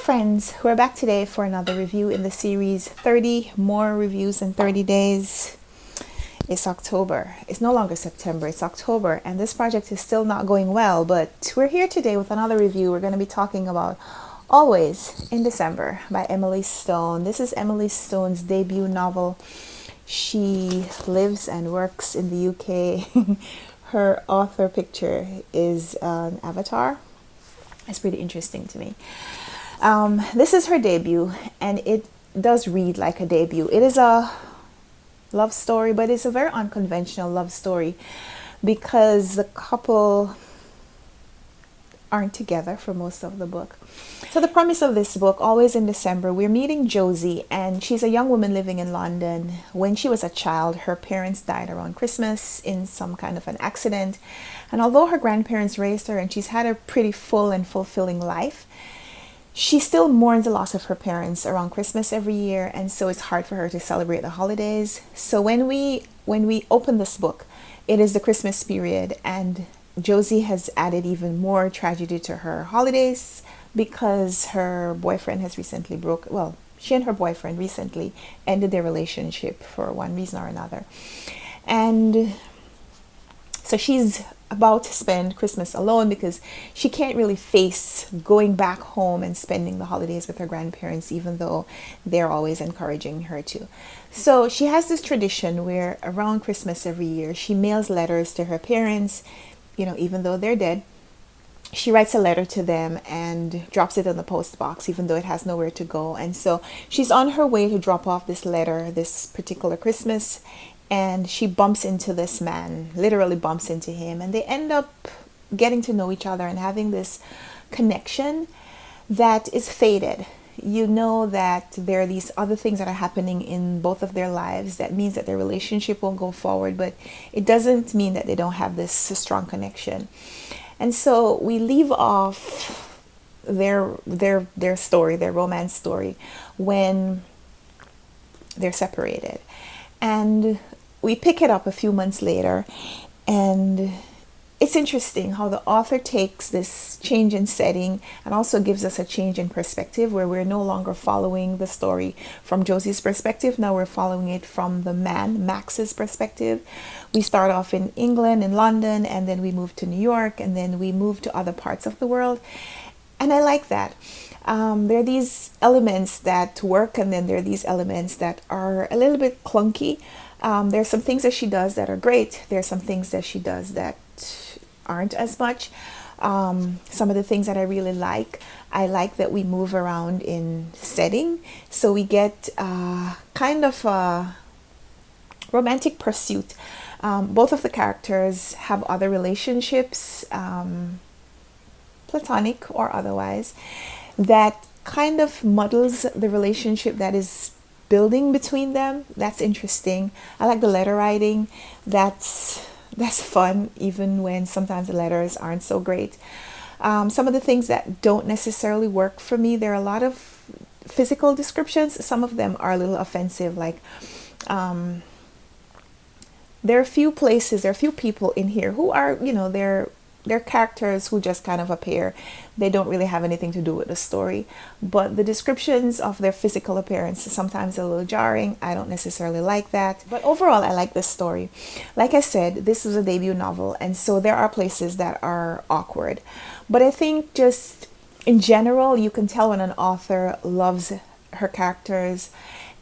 friends, we're back today for another review in the series 30 More Reviews in 30 Days. It's October. It's no longer September, it's October, and this project is still not going well, but we're here today with another review. We're going to be talking about Always in December by Emily Stone. This is Emily Stone's debut novel. She lives and works in the UK. Her author picture is an avatar. It's pretty interesting to me. This is her debut, and it does read like a debut. It is a love story, but it's a very unconventional love story because the couple aren't together for most of the book. So the premise of this book, Always in December, we're meeting Josie, and she's a young woman living in London. When she was a child, her parents died around Christmas in some kind of an accident. And although her grandparents raised her and she's had a pretty full and fulfilling life, she still mourns the loss of her parents around Christmas every year, and so it's hard for her to celebrate the holidays. So when we open this book, it is the Christmas period, and Josie has added even more tragedy to her holidays because her boyfriend has recently she and her boyfriend recently ended their relationship for one reason or another. And so she's about to spend Christmas alone because she can't really face going back home and spending the holidays with her grandparents, even though they're always encouraging her to. So she has this tradition where around Christmas every year, she mails letters to her parents, even though they're dead. She writes a letter to them and drops it in the post box, even though it has nowhere to go. And so she's on her way to drop off this letter this particular Christmas, and she bumps into this man, literally bumps into him, and they end up getting to know each other and having this connection that is faded. You know that there are these other things that are happening in both of their lives that means that their relationship won't go forward, but it doesn't mean that they don't have this strong connection. And so we leave off their story, their romance story, when they're separated. And we pick it up a few months later, and it's interesting how the author takes this change in setting and also gives us a change in perspective, where we're no longer following the story from Josie's perspective. Now we're following it from the man, Max's perspective. We start off in England, in London, and then we move to New York, and then we move to other parts of the world. And I like that. There are these elements that work, and then there are these elements that are a little bit clunky. There's some things that she does that are great. There's some things that she does that aren't as much. Some of the things that I really like, I like that we move around in setting. So we get kind of a romantic pursuit. Both of the characters have other relationships, platonic or otherwise, that kind of muddles the relationship that is building between them. That's interesting. I like the letter writing. That's fun, even when sometimes the letters aren't so great. Some of the things that don't necessarily work for me, there are a lot of physical descriptions. Some of them are a little offensive, like there are a few people in here who are, they're characters who just kind of appear. They don't really have anything to do with the story. But the descriptions of their physical appearance is sometimes a little jarring. I don't necessarily like that. But overall, I like this story. Like I said, this is a debut novel, and so there are places that are awkward. But I think just in general, you can tell when an author loves her characters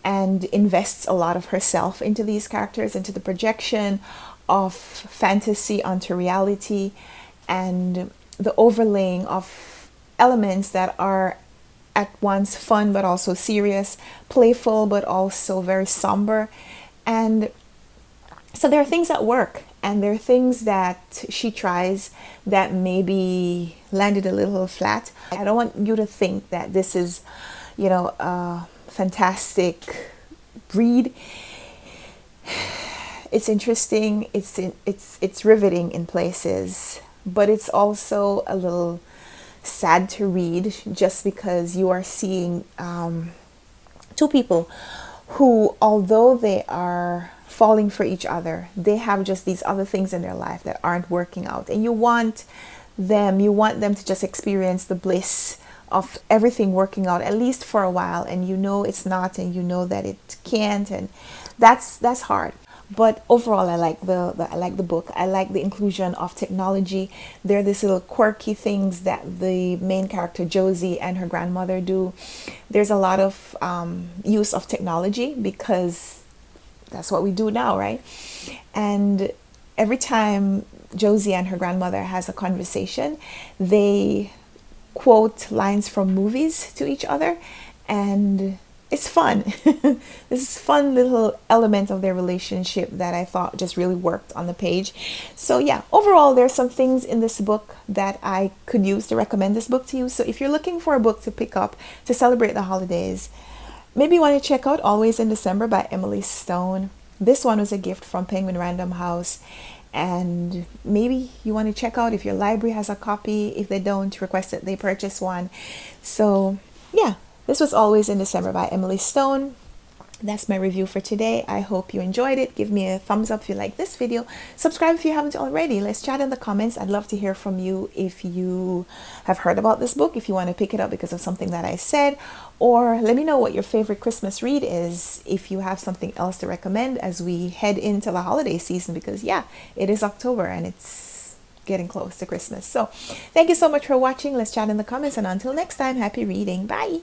and invests a lot of herself into these characters, into the projection of fantasy onto reality, and the overlaying of elements that are at once fun but also serious, playful but also very somber. And so there are things that work, and there are things that she tries that maybe landed a little flat. I don't want you to think that this is, a fantastic read. It's interesting, it's riveting in places, but it's also a little sad to read, just because you are seeing two people who, although they are falling for each other, they have just these other things in their life that aren't working out, and you want them to just experience the bliss of everything working out, at least for a while, and you know it's not, and you know that it can't, and that's hard. But overall, I like I like the book. I like the inclusion of technology. There are these little quirky things that the main character Josie and her grandmother do. There's a lot of use of technology because that's what we do now, right? And every time Josie and her grandmother has a conversation, they quote lines from movies to each other, and it's fun. This is fun little element of their relationship that I thought just really worked on the page. So yeah, overall there's some things in this book that I could use to recommend this book to you. So if you're looking for a book to pick up to celebrate the holidays, maybe you want to check out Always in December by Emily Stone. This one was a gift from Penguin Random House, and maybe you want to check out if your library has a copy. If they don't, request that they purchase one. So yeah, this was Always in December by Emily Stone. That's my review for today. I hope you enjoyed it. Give me a thumbs up if you like this video. Subscribe if you haven't already. Let's chat in the comments. I'd love to hear from you if you have heard about this book, if you want to pick it up because of something that I said, or let me know what your favorite Christmas read is if you have something else to recommend as we head into the holiday season, because yeah, it is October and it's getting close to Christmas. So thank you so much for watching. Let's chat in the comments, and until next time, happy reading. Bye.